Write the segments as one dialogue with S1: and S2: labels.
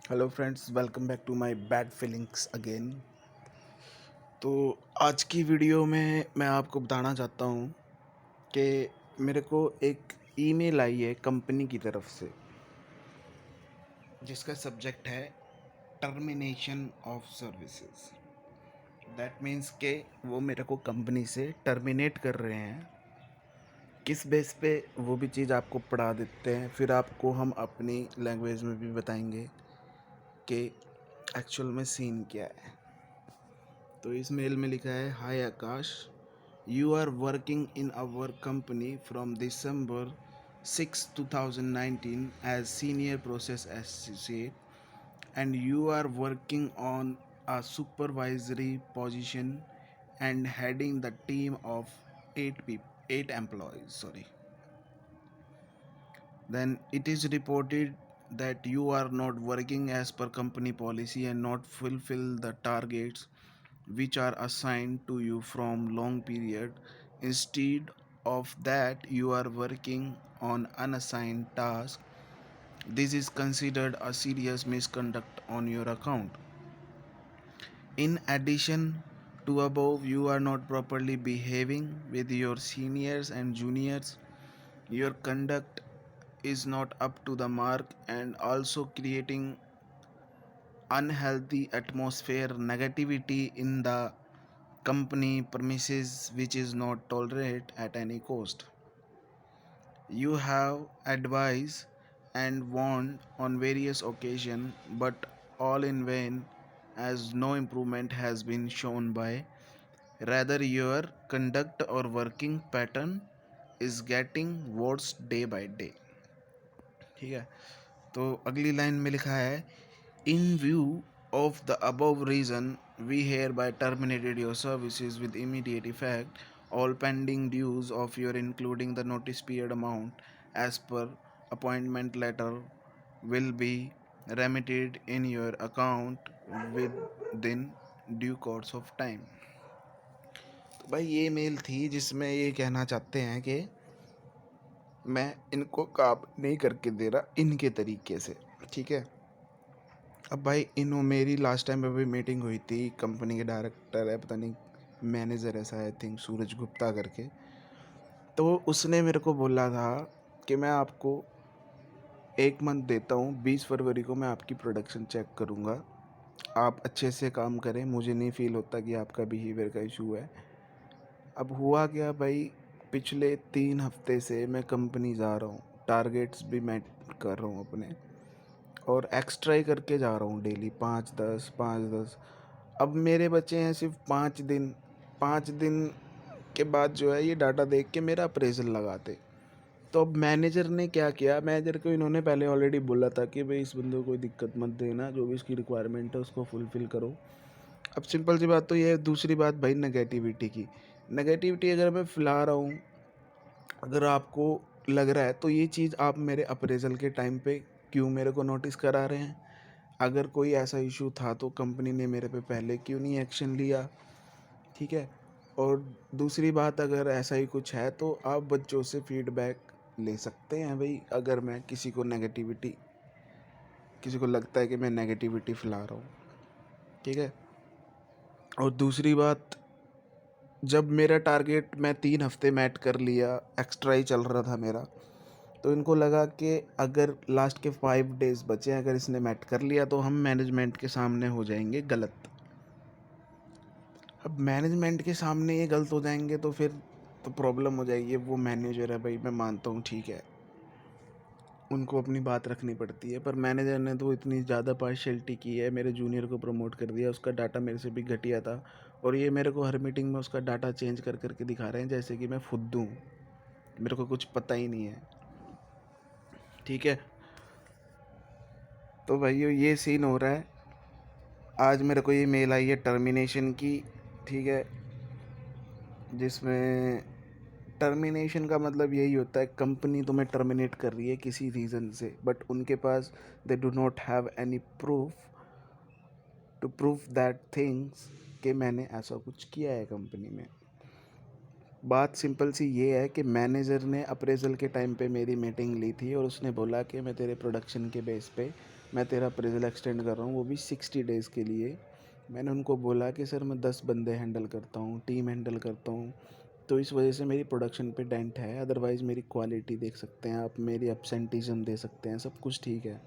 S1: Hello friends, welcome back to my bad feelings again. तो आज की वीडियो में मैं आपको बताना चाहता हूँ कि मेरे को एक ईमेल आई है कंपनी की तरफ से, जिसका सब्जेक्ट है termination of services. That means के वो मेरे को कंपनी से टर्मिनेट कर रहे हैं। किस बेस पे वो भी चीज़ आपको पढ़ा देते हैं, फिर आपको हम अपनी लैंग्वेज में भी बताएंगे कि एक्चुअल में सीन क्या है। तो इस मेल में लिखा है, hi Aakash, you are working in our company from December 6 2019 as senior process associate and you are working on a supervisory position and heading the team of 8 employees. Sorry. Then it is reported that you are not working as per company policy and not fulfill the targets which are assigned to you from long period. Instead of that, you are working on unassigned task. This is considered a serious misconduct on your account. In addition to above, you are not properly behaving with your seniors and juniors. Your conduct is not up to the mark and also creating unhealthy atmosphere, negativity in the company premises, which is not tolerated at any cost. You have advised and warned on various occasions, but all in vain, as no improvement has been shown by. Rather, your conduct or working pattern is getting worse day by day. ठीक है, तो अगली line में लिखा है, in view of the above reason we hereby terminated your services with immediate effect all pending dues of your including the notice period amount as per appointment letter will be remitted in your account within due course of time। तो भाई ये mail थी जिसमें ये कहना चाहते हैं कि मैं इनको काम नहीं करके दे रहा इनके तरीके से। ठीक है, अब भाई इन्हों मेरी लास्ट टाइम अभी मीटिंग हुई थी, कंपनी के डायरेक्टर है, पता नहीं मैनेजर ऐसा आई थिंक सूरज गुप्ता करके। तो उसने मेरे को बोला था कि मैं आपको 1 मंथ देता हूँ, 20 फरवरी को मैं आपकी प्रोडक्शन चेक करूँगा, आप अच्छे से काम करें, मुझे नहीं फील होता कि आपका बिहेवियर का इशू है। अब हुआ क्या भाई, पिछले 3 हफ्ते से मैं कंपनी जा रहा हूँ, टारगेट्स भी मैं कर रहा हूँ अपने, और एक्स्ट्रा ही करके जा रहा हूँ डेली 5-10 अब मेरे बचे हैं सिर्फ 5 दिन। 5 दिन के बाद जो है ये डाटा देख के मेरा अप्रेजल लगाते। तो अब मैनेजर ने क्या किया, मैनेजर को इन्होंने पहले ऑलरेडी बोला था कि भाई इस बंदे को कोई दिक्कत मत देना, जो भी इसकी रिक्वायरमेंट है उसको फुलफ़िल करो। अब सिंपल सी बात तो ये है। दूसरी बात भाई नेगेटिविटी की, नेगेटिविटी अगर मैं फैला रहा हूँ, अगर आपको लग रहा है तो ये चीज़ आप मेरे अप्रेजल के टाइम पे क्यों मेरे को नोटिस करा रहे हैं? अगर कोई ऐसा इशू था तो कंपनी ने मेरे पे पहले क्यों नहीं एक्शन लिया? ठीक है, और दूसरी बात, अगर ऐसा ही कुछ है तो आप बच्चों से फीडबैक ले सकते हैं भाई। अगर मैं किसी को लगता है कि मैं नेगेटिविटी फैला रहा हूँ, ठीक है। और दूसरी बात, जब मेरा टारगेट मैं 3 हफ्ते मैट कर लिया, एक्स्ट्रा ही चल रहा था मेरा, तो इनको लगा कि अगर लास्ट के 5 डेज बचे, अगर इसने मैट कर लिया तो हम मैनेजमेंट के सामने हो जाएंगे गलत। अब मैनेजमेंट के सामने ये गलत हो जाएंगे तो फिर तो प्रॉब्लम हो जाएगी। वो मैनेजर है भाई, मैं मानता हूँ, ठीक है, उनको अपनी बात रखनी पड़ती है, पर मैनेजर ने तो इतनी ज़्यादा पार्शियलिटी की है, मेरे जूनियर को प्रमोट कर दिया, उसका डाटा मेरे से भी घटिया था, और ये मेरे को हर मीटिंग में उसका डाटा चेंज कर करके दिखा रहे हैं जैसे कि मैं फुद्दू हूँ, मेरे को कुछ पता ही नहीं है। ठीक है, तो भाई ये सीन हो रहा है। आज मेरे को ये मेल आई है टर्मिनेशन की, ठीक है, जिसमें टर्मिनेशन का मतलब यही होता है, कंपनी तुम्हें टर्मिनेट कर रही है किसी रीज़न से, बट उनके पास they do not have any proof to proof that things कि मैंने ऐसा कुछ किया है कंपनी में। बात सिंपल सी ये है कि मैनेजर ने अप्रेजल के टाइम पे मेरी मीटिंग ली थी और उसने बोला कि मैं तेरे प्रोडक्शन के बेस पे मैं तेरा अप्रेज़ल एक्सटेंड कर रहा हूँ, वो भी 60 डेज़ के लिए। मैंने उनको बोला कि सर मैं 10 बंदे हैंडल करता हूँ, टीम हैंडल करता हूँ, तो इस वजह से मेरी प्रोडक्शन पे डेंट है। अदरवाइज़ मेरी क्वालिटी देख सकते हैं आप, मेरी एब्सेंटीज़म दे सकते हैं, सब कुछ ठीक है।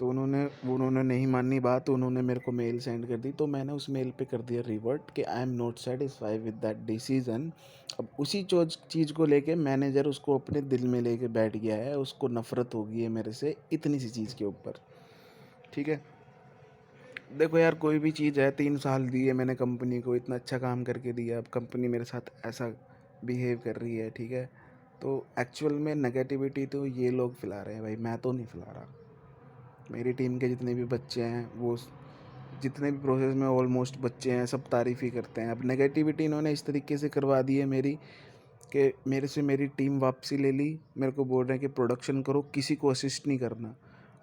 S1: तो उन्होंने नहीं मानी बात, उन्होंने मेरे को मेल सेंड कर दी। तो मैंने उस मेल पे कर दिया रिवर्ट कि I am not satisfied with that decision. अब उसी चीज़ को लेके मैनेजर उसको अपने दिल में लेके बैठ गया है, उसको नफ़रत हो गई है मेरे से इतनी सी चीज़ के ऊपर। ठीक है, देखो यार, कोई भी चीज़ है, 3 साल दिए मैंने कंपनी को, इतना अच्छा काम करके दिया, अब कंपनी मेरे साथ ऐसा बिहेव कर रही है। ठीक है, तो एक्चुअल में नेगेटिविटी तो ये लोग फैला रहे हैं भाई, मैं तो नहीं फैला रहा। मेरी टीम के जितने भी बच्चे हैं, वो जितने भी प्रोसेस में ऑलमोस्ट बच्चे हैं, सब तारीफ़ ही करते हैं। अब नेगेटिविटी इन्होंने इस तरीके से करवा दी है मेरी, कि मेरे से मेरी टीम वापसी ले ली। मेरे को बोल रहे हैं कि प्रोडक्शन करो, किसी को असिस्ट नहीं करना।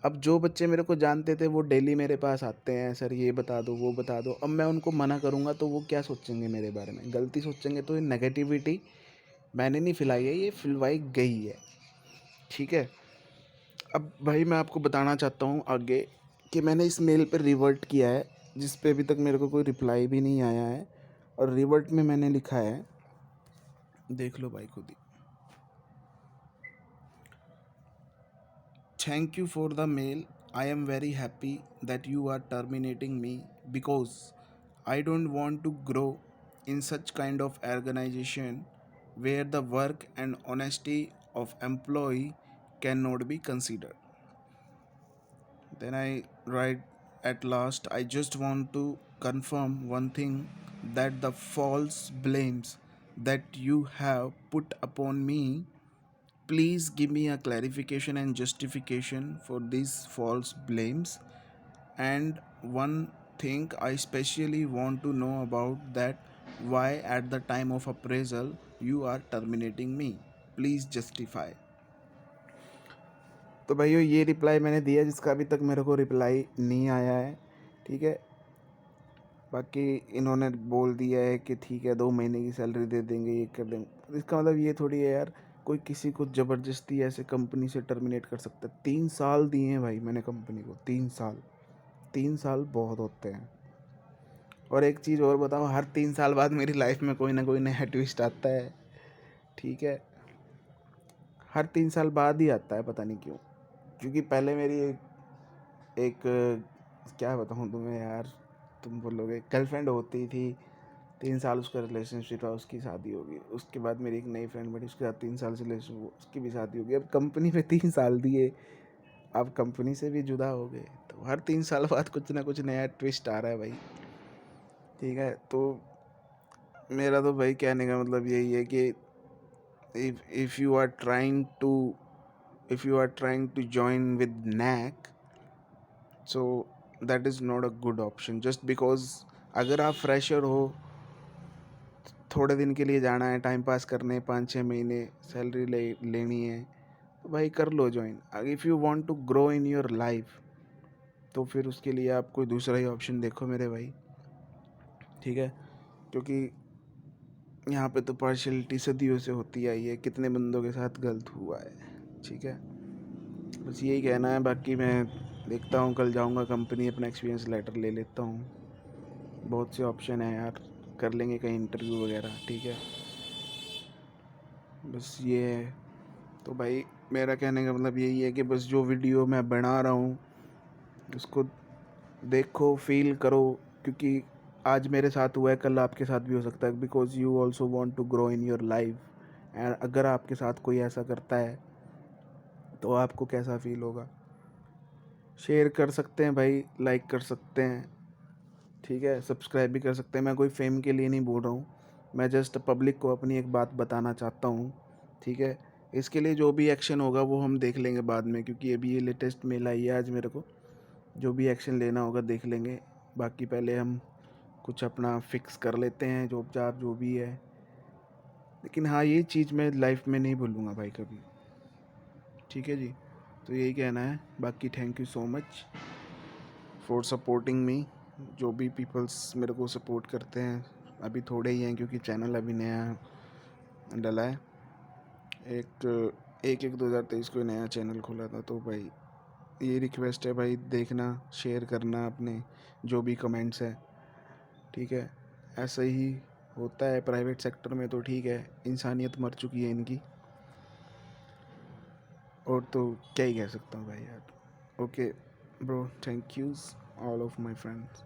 S1: अब जो बच्चे मेरे को जानते थे वो डेली मेरे पास आते हैं, सर ये बता दो, वो बता दो। अब मैं उनको मना करूँगा तो वो क्या सोचेंगे मेरे बारे में? गलती सोचेंगे। तो ये नेगेटिविटी मैंने नहीं फैलाई है, ये फैलवाई गई है। ठीक है, अब भाई मैं आपको बताना चाहता हूँ आगे कि मैंने इस मेल पर रिवर्ट किया है, जिस पे अभी तक मेरे को कोई रिप्लाई भी नहीं आया है। और रिवर्ट में मैंने लिखा है, देख लो भाई खुद ही। Thank you for the mail, I am very happy that you are terminating me because I don't want to grow in such kind of organisation where the work and honesty of employ can not be considered. Then I write, at last, I just want to confirm one thing, that the false blames that you have put upon me, please give me a clarification and justification for these false blames. And one thing I especially want to know about, that why at the time of appraisal you are terminating me. Please justify. तो भाइयों, ये reply मैंने दिया, जिसका अभी तक मेरे को रिप्लाई नहीं आया है। ठीक है, बाकी इन्होंने बोल दिया है कि ठीक है 2 महीने की सैलरी दे देंगे, ये कर देंगे। इसका मतलब ये थोड़ी है यार, कोई किसी को ज़बरदस्ती ऐसे कंपनी से टर्मिनेट कर सकता है। 3 साल दिए हैं भाई मैंने कंपनी को, 3 साल। 3 साल बहुत होते हैं। और एक चीज़ और बताऊँ, हर 3 साल बाद मेरी लाइफ में कोई ना कोई नया ट्विस्ट आता है। ठीक है, हर 3 साल बाद ही आता है, पता नहीं क्यों। क्योंकि पहले मेरी एक क्या बताऊँ तुम्हें यार, तुम बोलोगे, गर्लफ्रेंड होती थी। 3 साल उसका रिलेशनशिप रहा, उसकी शादी होगी। उसके बाद मेरी एक नई फ्रेंड बनी, उसके साथ 3 साल से रिलेशन हुआ, उसकी भी शादी होगी। अब कंपनी पे 3 साल दिए, अब कंपनी से भी जुदा हो गए। तो हर 3 साल बाद कुछ ना कुछ नया ट्विस्ट आ रहा है भाई। ठीक है, तो मेरा तो भाई कहने का मतलब यही है कि if you are trying to join with NAC, so that is not a good option just because अगर आप फ्रेशर हो, थोड़े दिन के लिए जाना है, टाइम पास करने, 5-6 महीने सैलरी लेनी है, तो भाई कर लो join. If you want to grow in your life, तो फिर उसके लिए आप कोई दूसरा ही ऑप्शन देखो मेरे भाई। ठीक है, क्योंकि यहाँ पे तो पार्शलिटी सदियों से होती आई है, कितने बंदों के साथ गलत हुआ है। ठीक है, बस यही कहना है। बाकी मैं देखता हूँ, कल जाऊँगा कंपनी, अपना एक्सपीरियंस लेटर ले लेता हूँ। बहुत से ऑप्शन है यार, कर लेंगे कहीं इंटरव्यू वगैरह। ठीक है, बस ये है। तो भाई मेरा कहने का मतलब यही है कि बस जो वीडियो मैं बना रहा हूँ उसको देखो, फील करो, क्योंकि आज मेरे साथ हुआ है, कल आपके साथ भी हो सकता है। Because you also want to grow in your life, and अगर आपके साथ कोई ऐसा करता है तो आपको कैसा फील होगा। शेयर कर सकते हैं भाई, लाइक कर सकते हैं। ठीक है, सब्सक्राइब भी कर सकते हैं। मैं कोई फेम के लिए नहीं बोल रहा हूँ, मैं जस्ट पब्लिक को अपनी एक बात बताना चाहता हूँ। ठीक है, इसके लिए जो भी एक्शन होगा वो हम देख लेंगे बाद में, क्योंकि अभी ये लेटेस्ट मेल आई है आज मेरे को। जो भी एक्शन लेना होगा देख लेंगे। बाकी पहले हम कुछ अपना फिक्स कर लेते हैं, जॉब जाप जो भी है। लेकिन हाँ, ये चीज़ मैं लाइफ में नहीं भूलूँगा भाई कभी। ठीक है जी, तो यही कहना है। बाकी thank you so much for supporting me. जो भी पीपल्स मेरे को सपोर्ट करते हैं, अभी थोड़े ही हैं क्योंकि चैनल अभी नया डला है। एक 1/1/2023 को नया चैनल खोला था, तो भाई ये रिक्वेस्ट है भाई, देखना, शेयर करना अपने जो भी कमेंट्स है, ठीक है। ऐसा ही होता है प्राइवेट सेक्टर में, तो ठीक है, इंसानियत मर चुकी है इनकी, और तो क्या ही कह सकता हूँ भाई यार। Okay bro, thank use all of my friends.